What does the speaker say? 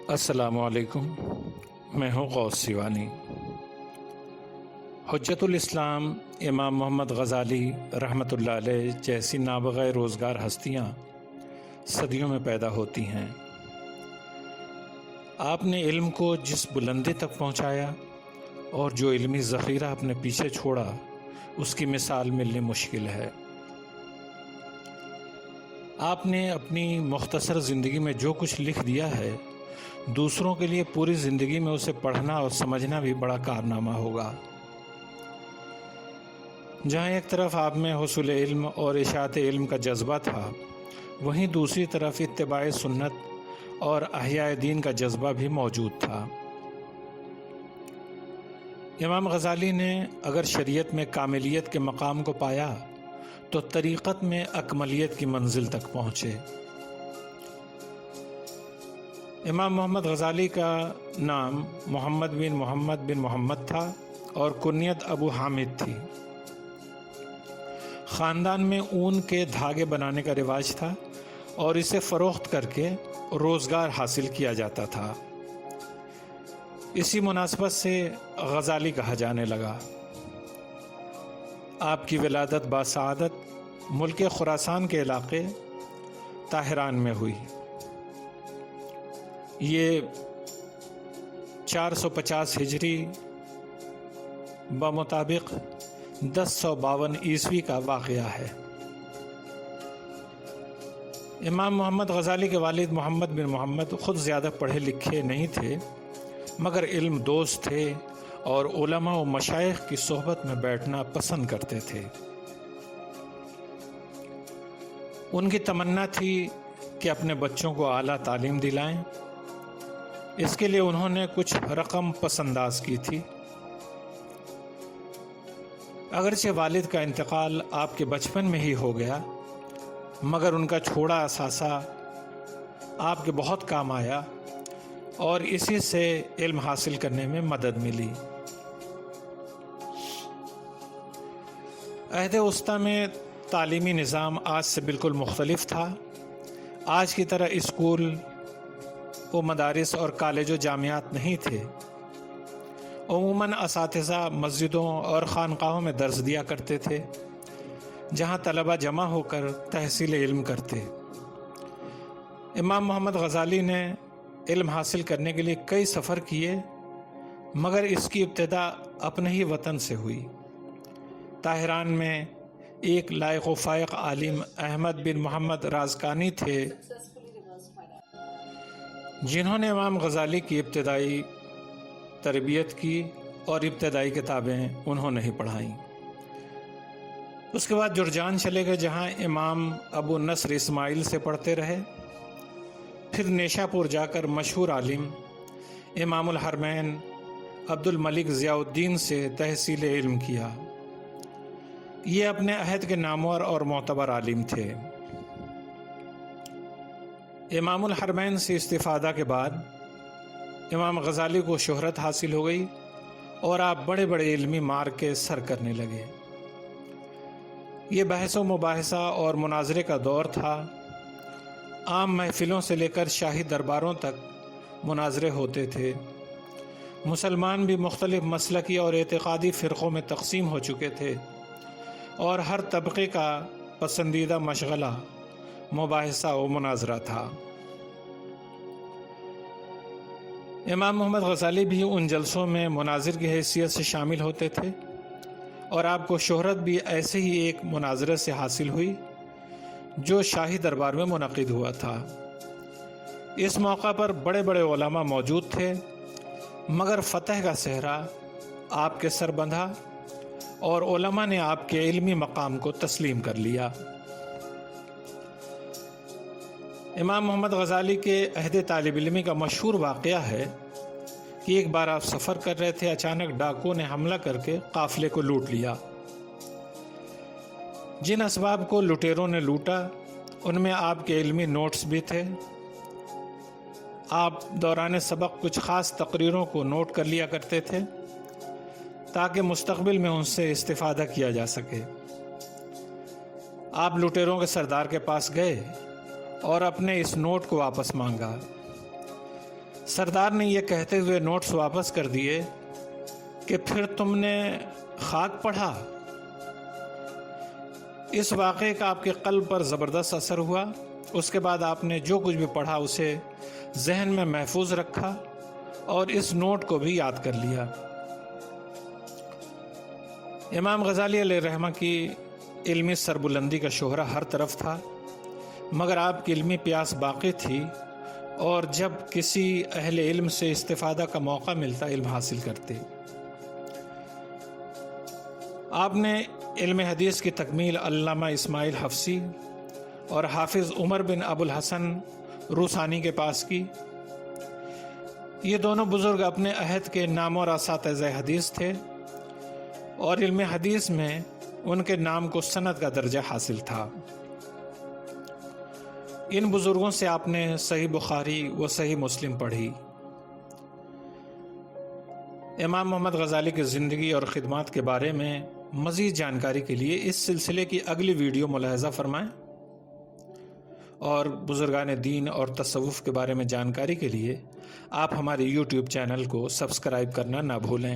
السلام علیکم، میں ہوں غوث سیوانی۔ حجت الاسلام امام محمد غزالی رحمۃ اللہ علیہ جیسی نابغہ روزگار ہستیاں صدیوں میں پیدا ہوتی ہیں۔ آپ نے علم کو جس بلندی تک پہنچایا اور جو علمی ذخیرہ اپنے پیچھے چھوڑا، اس کی مثال ملنی مشکل ہے۔ آپ نے اپنی مختصر زندگی میں جو کچھ لکھ دیا ہے، دوسروں کے لیے پوری زندگی میں اسے پڑھنا اور سمجھنا بھی بڑا کارنامہ ہوگا۔ جہاں ایک طرف آپ میں حصول علم اور اشاعت علم کا جذبہ تھا، وہیں دوسری طرف اتباع سنت اور احیاء دین کا جذبہ بھی موجود تھا۔ امام غزالی نے اگر شریعت میں کاملیت کے مقام کو پایا تو طریقت میں اکملیت کی منزل تک پہنچے۔ امام محمد غزالی کا نام محمد بن محمد تھا اور کنیت ابو حامد تھی۔ خاندان میں اون کے دھاگے بنانے کا رواج تھا اور اسے فروخت کر کے روزگار حاصل کیا جاتا تھا۔ اسی مناسبت سے غزالی کہا جانے لگا۔ آپ کی ولادت باسعادت ملک خراسان کے علاقے طاہران میں ہوئی۔ یہ 450 ہجری بمطابق 1052 عیسوی کا واقعہ ہے۔ امام محمد غزالی کے والد محمد بن محمد خود زیادہ پڑھے لکھے نہیں تھے، مگر علم دوست تھے اور علماء و مشائخ کی صحبت میں بیٹھنا پسند کرتے تھے۔ ان کی تمنا تھی کہ اپنے بچوں کو اعلیٰ تعلیم دلائیں۔ اس کے لیے انہوں نے کچھ رقم پس انداز کی تھی۔ اگرچہ والد کا انتقال آپ کے بچپن میں ہی ہو گیا، مگر ان کا چھوڑا اثاثہ آپ کے بہت کام آیا اور اسی سے علم حاصل کرنے میں مدد ملی۔ عہد وسطیٰ میں تعلیمی نظام آج سے بالکل مختلف تھا۔ آج کی طرح اسکول و مدارس اور کالج و جامعات نہیں تھے۔ عموماً اساتذہ مسجدوں اور خانقاہوں میں درس دیا کرتے تھے، جہاں طلبہ جمع ہو کر تحصیل علم کرتے۔ امام محمد غزالی نے علم حاصل کرنے کے لیے کئی سفر کیے، مگر اس کی ابتدا اپنے ہی وطن سے ہوئی۔ طاہران میں ایک لائق و فائق عالم احمد بن محمد رازقانی تھے، جنہوں نے امام غزالی کی ابتدائی تربیت کی اور ابتدائی کتابیں انہوں نے ہی پڑھائیں۔ اس کے بعد جرجان چلے گئے، جہاں امام ابو نصر اسماعیل سے پڑھتے رہے۔ پھر نیشا پور جا کر مشہور عالم امام الحرمین عبد الملک ضیاء الدین سے تحصیل علم کیا۔ یہ اپنے عہد کے نامور اور معتبر عالم تھے۔ امام الحرمین سے استفادہ کے بعد امام غزالی کو شہرت حاصل ہو گئی اور آپ بڑے بڑے علمی معرکے سر کرنے لگے۔ یہ بحث و مباحثہ اور مناظرے کا دور تھا۔ عام محفلوں سے لے کر شاہی درباروں تک مناظرے ہوتے تھے۔ مسلمان بھی مختلف مسلکی اور اعتقادی فرقوں میں تقسیم ہو چکے تھے اور ہر طبقے کا پسندیدہ مشغلہ مباحثہ و مناظرہ تھا۔ امام محمد غزالی بھی ان جلسوں میں مناظر کی حیثیت سے شامل ہوتے تھے اور آپ کو شہرت بھی ایسے ہی ایک مناظرے سے حاصل ہوئی جو شاہی دربار میں منعقد ہوا تھا۔ اس موقع پر بڑے بڑے علماء موجود تھے، مگر فتح کا صحرا آپ کے سر بندھا اور علماء نے آپ کے علمی مقام کو تسلیم کر لیا۔ امام محمد غزالی کے عہد طالب علمی کا مشہور واقعہ ہے کہ ایک بار آپ سفر کر رہے تھے، اچانک ڈاکوؤں نے حملہ کر کے قافلے کو لوٹ لیا۔ جن اسباب کو لٹیروں نے لوٹا ان میں آپ کے علمی نوٹس بھی تھے۔ آپ دوران سبق کچھ خاص تقریروں کو نوٹ کر لیا کرتے تھے تاکہ مستقبل میں ان سے استفادہ کیا جا سکے۔ آپ لٹیروں کے سردار کے پاس گئے اور اپنے اس نوٹ کو واپس مانگا۔ سردار نے یہ کہتے ہوئے نوٹس واپس کر دیے کہ پھر تم نے خاک پڑھا۔ اس واقعے کا آپ کے قلب پر زبردست اثر ہوا۔ اس کے بعد آپ نے جو کچھ بھی پڑھا اسے ذہن میں محفوظ رکھا اور اس نوٹ کو بھی یاد کر لیا۔ امام غزالی علیہ الرحمہ کی علمی سربلندی کا شہرہ ہر طرف تھا، مگر آپ کی علمی پیاس باقی تھی، اور جب کسی اہل علم سے استفادہ کا موقع ملتا علم حاصل کرتے۔ آپ نے علم حدیث کی تکمیل علامہ اسماعیل حفصی اور حافظ عمر بن ابو الحسن روسانی کے پاس کی۔ یہ دونوں بزرگ اپنے عہد کے نامور اساتذہ حدیث تھے، اور علم حدیث میں ان کے نام کو سند کا درجہ حاصل تھا۔ ان بزرگوں سے آپ نے صحیح بخاری و صحیح مسلم پڑھی۔ امام محمد غزالی کی زندگی اور خدمات کے بارے میں مزید جانکاری کے لیے اس سلسلے کی اگلی ویڈیو ملاحظہ فرمائیں، اور بزرگان دین اور تصوف کے بارے میں جانکاری کے لیے آپ ہمارے YouTube چینل کو سبسکرائب کرنا نہ بھولیں۔